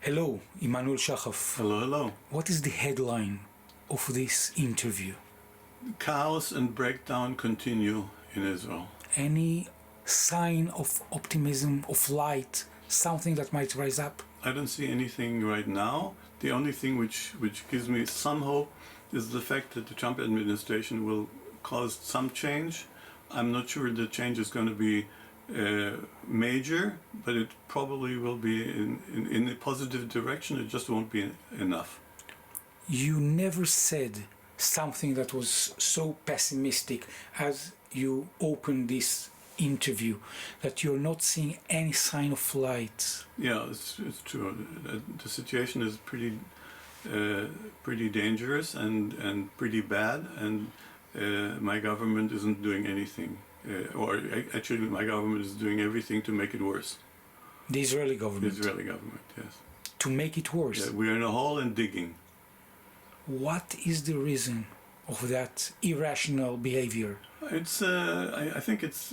Hello, Emmanuel Shachaf. Hello, hello. What is the headline of this interview? Chaos and breakdown continue in Israel. Any sign of optimism, of light, something that might rise up? I don't see anything right now. The only thing which gives me some hope is the fact that the Trump administration will cause some change. I'm not sure the change is going to be major, but it probably will be in a positive direction. It just won't be enough. You never said something that was so pessimistic as you opened this interview, that you're not seeing any sign of light. Yeah, it's true. The situation is pretty dangerous and pretty bad, and my government isn't doing anything. Actually, my government is doing everything to make it worse. The Israeli government? The Israeli government, yes. To make it worse? Yeah, we're in a hole and digging. What is the reason of that irrational behavior? It's I think it's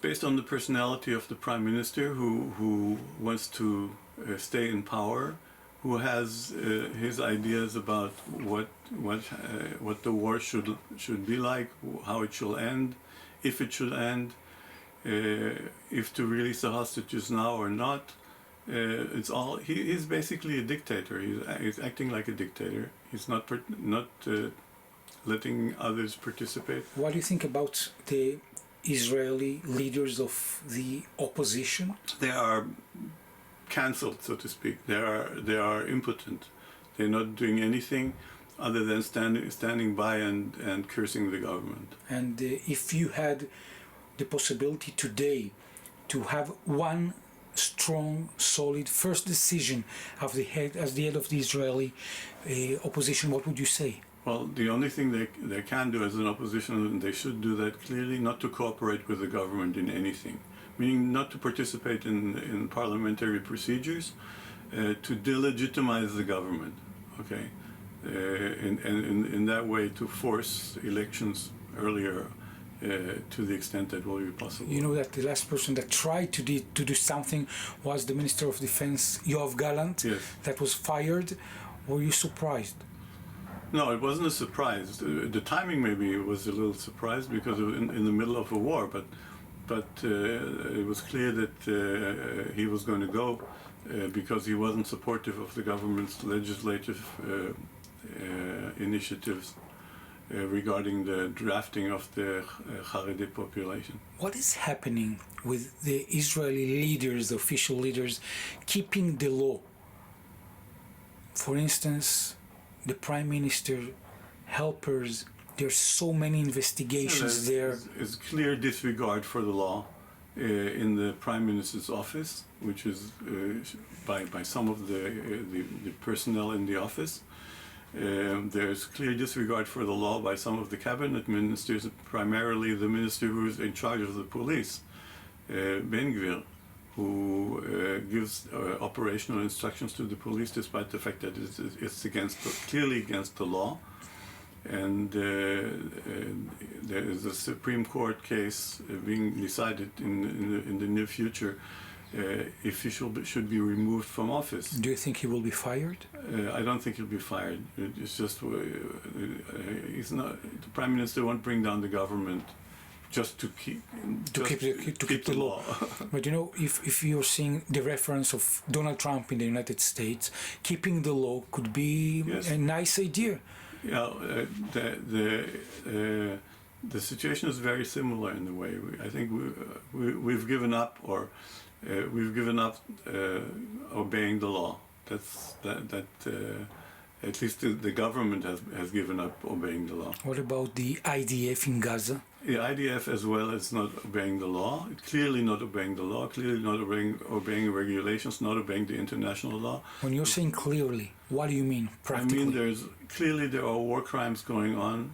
based on the personality of the prime minister who wants to stay in power, who has his ideas about what the war should be like, how it should end, if it should end, if to release the hostages now or not. It's all he's basically a dictator. He's acting like a dictator. He's not letting others participate. What do you think about the Israeli leaders of the opposition? They are cancelled, so to speak. They are impotent. They're not doing anything other than standing by and cursing the government. And if you had the possibility today to have one strong, solid first decision as the head of the Israeli opposition, what would you say? Well, the only thing they can do as an opposition, and they should do that clearly, not to cooperate with the government in anything, meaning not to participate in parliamentary procedures, to delegitimize the government, okay, and in that way to force elections earlier to the extent that will be possible. You know that the last person that tried to do something was the Minister of Defense, Yoav Gallant, yes. That was fired. Were you surprised? No, it wasn't a surprise. The timing maybe was a little surprised because in the middle of a war, but it was clear that he was going to go because he wasn't supportive of the government's legislative initiatives regarding the drafting of the Haredi population. What is happening with the Israeli leaders, the official leaders, keeping the law? For instance, the Prime Minister, helpers, there's so many investigations there. There's clear disregard for the law in the Prime Minister's office, which is by some of the personnel in the office. There's clear disregard for the law by some of the cabinet ministers, primarily the minister who is in charge of the police, Ben Gvir, who gives operational instructions to the police despite the fact that it's clearly against the law. And there is a Supreme Court case being decided in the near future if he should be removed from office. Do you think he will be fired? I don't think he'll be fired. It's just he's not. The Prime Minister won't bring down the government just to keep the law. But you know, if you're seeing the reference of Donald Trump in the United States, keeping the law could be a nice idea. Yeah, the situation is very similar in a way. I think we've given up, obeying the law. At least the government has given up obeying the law. What about the IDF in Gaza? The IDF as well is not obeying the law, clearly not obeying the law, clearly not obeying regulations, not obeying the international law. When you're saying clearly, what do you mean practically? I mean there are war crimes going on,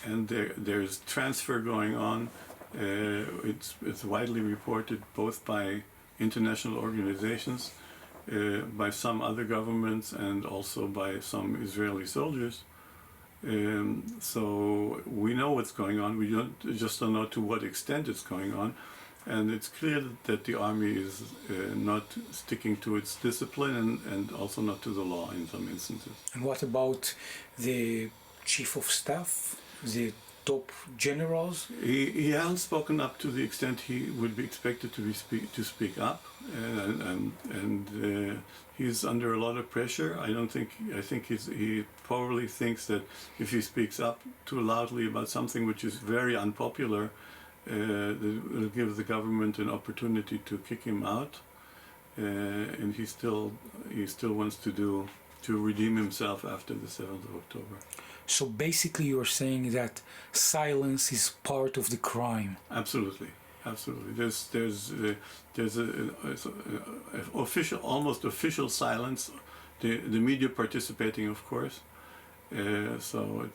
and there's transfer going on. It's widely reported both by international organizations, by some other governments, and also by some Israeli soldiers. So we know what's going on. We don't know to what extent it's going on. And it's clear that the army is not sticking to its discipline and also not to the law in some instances. And what about the chief of staff, the top generals? He hasn't spoken up to the extent he would be expected to speak up, and he's under a lot of pressure. I think he probably thinks that if he speaks up too loudly about something which is very unpopular, it will give the government an opportunity to kick him out, and he still wants to redeem himself after the 7th of October. So basically you're saying that silence is part of the crime. Absolutely. There's a official, almost official silence. The media participating, of course. So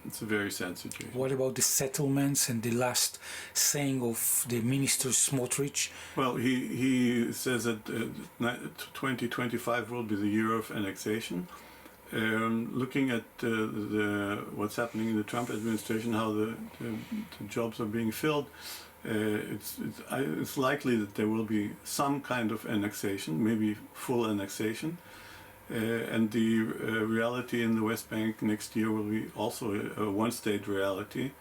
it's a very sad situation. What about the settlements and the last saying of the minister Smotrich? Well, he says that 2025 will be the year of annexation. Looking at what's happening in the Trump administration, how the jobs are being filled, it's likely that there will be some kind of annexation, maybe full annexation. And the reality in the West Bank next year will be also a one-state reality,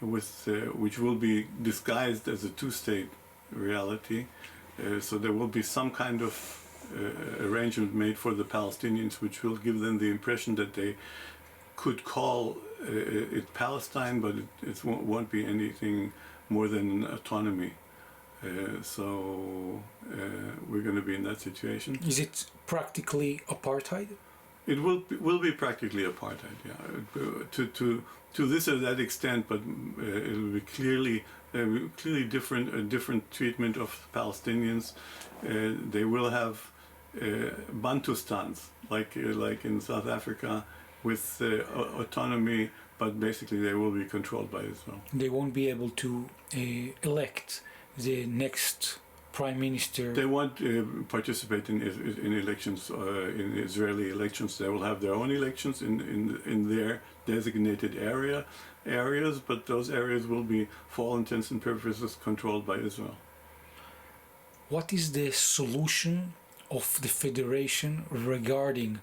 which will be disguised as a two-state reality. So there will be some kind of arrangement made for the Palestinians, which will give them the impression that they could call it Palestine, but it won't be anything more than autonomy. So we're going to be in that situation. Is it practically apartheid? It will be practically apartheid, yeah. To this or that extent, but it will be clearly different treatment of Palestinians. They will have Bantustans, like in South Africa, with autonomy, but basically they will be controlled by Israel. They won't be able to elect the next prime minister. They won't participate in elections, in Israeli elections. They will have their own elections in their designated areas, but those areas will be, for all intents and purposes, controlled by Israel. What is the solution of the federation regarding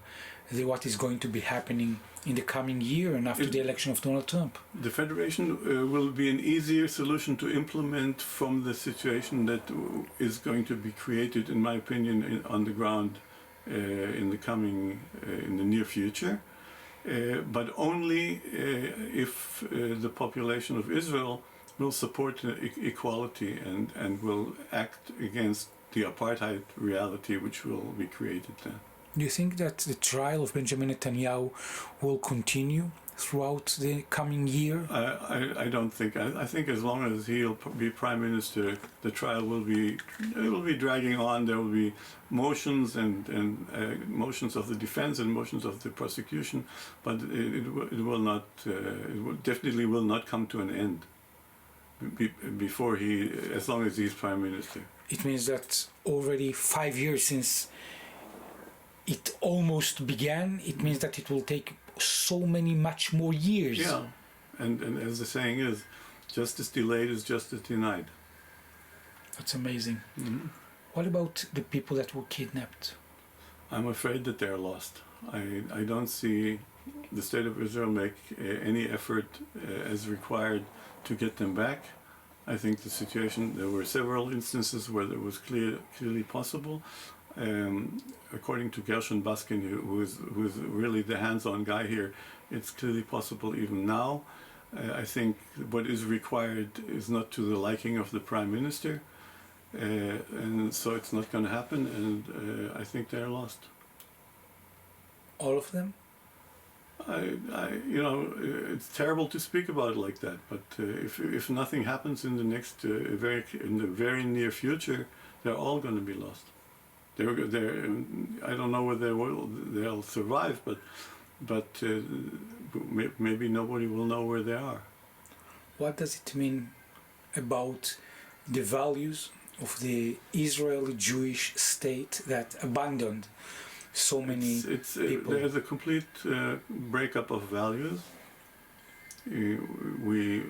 what is going to be happening in the coming year and after the election of Donald Trump? The federation will be an easier solution to implement from the situation that is going to be created, in my opinion, on the ground in the near future, but only if the population of Israel will support equality and will act against the apartheid reality which will be created then. Do you think that the trial of Benjamin Netanyahu will continue throughout the coming year? I don't think. I think as long as he'll be prime minister, the trial will be dragging on. There will be motions and motions of the defense and motions of the prosecution, but it will not. Definitely will not come to an end before as long as he's prime minister. It means that already 5 years since it almost began, it means that it will take much more years. Yeah, and as the saying is, justice delayed is justice denied. That's amazing. Mm-hmm. What about the people that were kidnapped? I'm afraid that they're lost. I don't see the state of Israel make any effort as required to get them back. I think the situation, there were several instances where it was clearly possible. According to Gershon Baskin, who is really the hands-on guy here, it's clearly possible even now. I think what is required is not to the liking of the prime minister, and so it's not going to happen, and I think they're lost. All of them? It's terrible to speak about it like that, but if nothing happens in the very near future, they're all going to be lost. I don't know whether they'll survive, but maybe nobody will know where they are. What does it mean about the values of the Israeli Jewish state that abandoned so many people? There's a complete breakup of values. we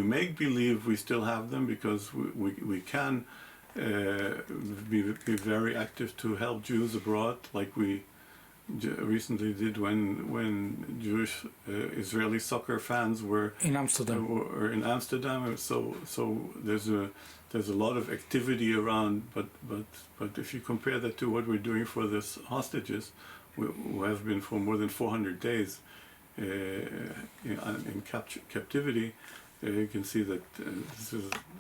make believe we still have them because we can be very active to help Jews abroad, like we recently did when Jewish Israeli soccer fans were In Amsterdam. were in Amsterdam. So there's a lot of activity around, but if you compare that to what we're doing for the hostages, who have been for more than 400 days in captivity, you can see that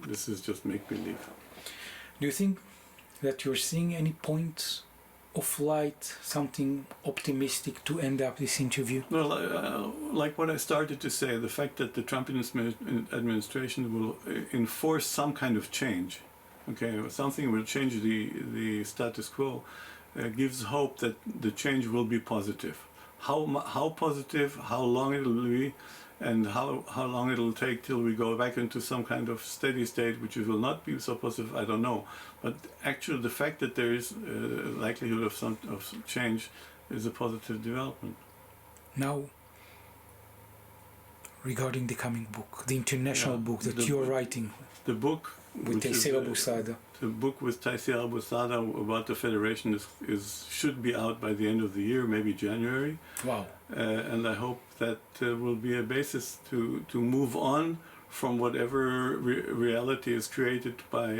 this is just make believe. Do you think that you're seeing any points of light, something optimistic to end up this interview? Well, like what I started to say, the fact that the Trump administration will enforce some kind of change, okay, something will change the status quo, gives hope that the change will be positive. How positive, how long it will be, and how long it will take till we go back into some kind of steady state, which will not be so positive, I don't know. But actually, the fact that there is likelihood of some change is a positive development. Now, regarding the coming book, the international book that you are writing The book with Taisir Abu Saada. The book with Taisir Abu Saada about the federation should be out by the end of the year, maybe January. Wow. And I hope that will be a basis to move on from whatever reality is created by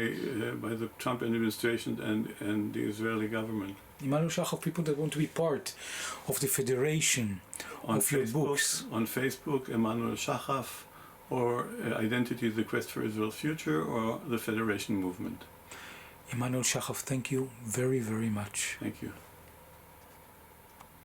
the Trump administration and the Israeli government. Emmanuel Shachaf, people that want to be part of the federation of your books. On Facebook, Emmanuel Shachaf, or Identity, the Quest for Israel's Future, or the Federation Movement. Emmanuel Shachaf, thank you very, very much. Thank you.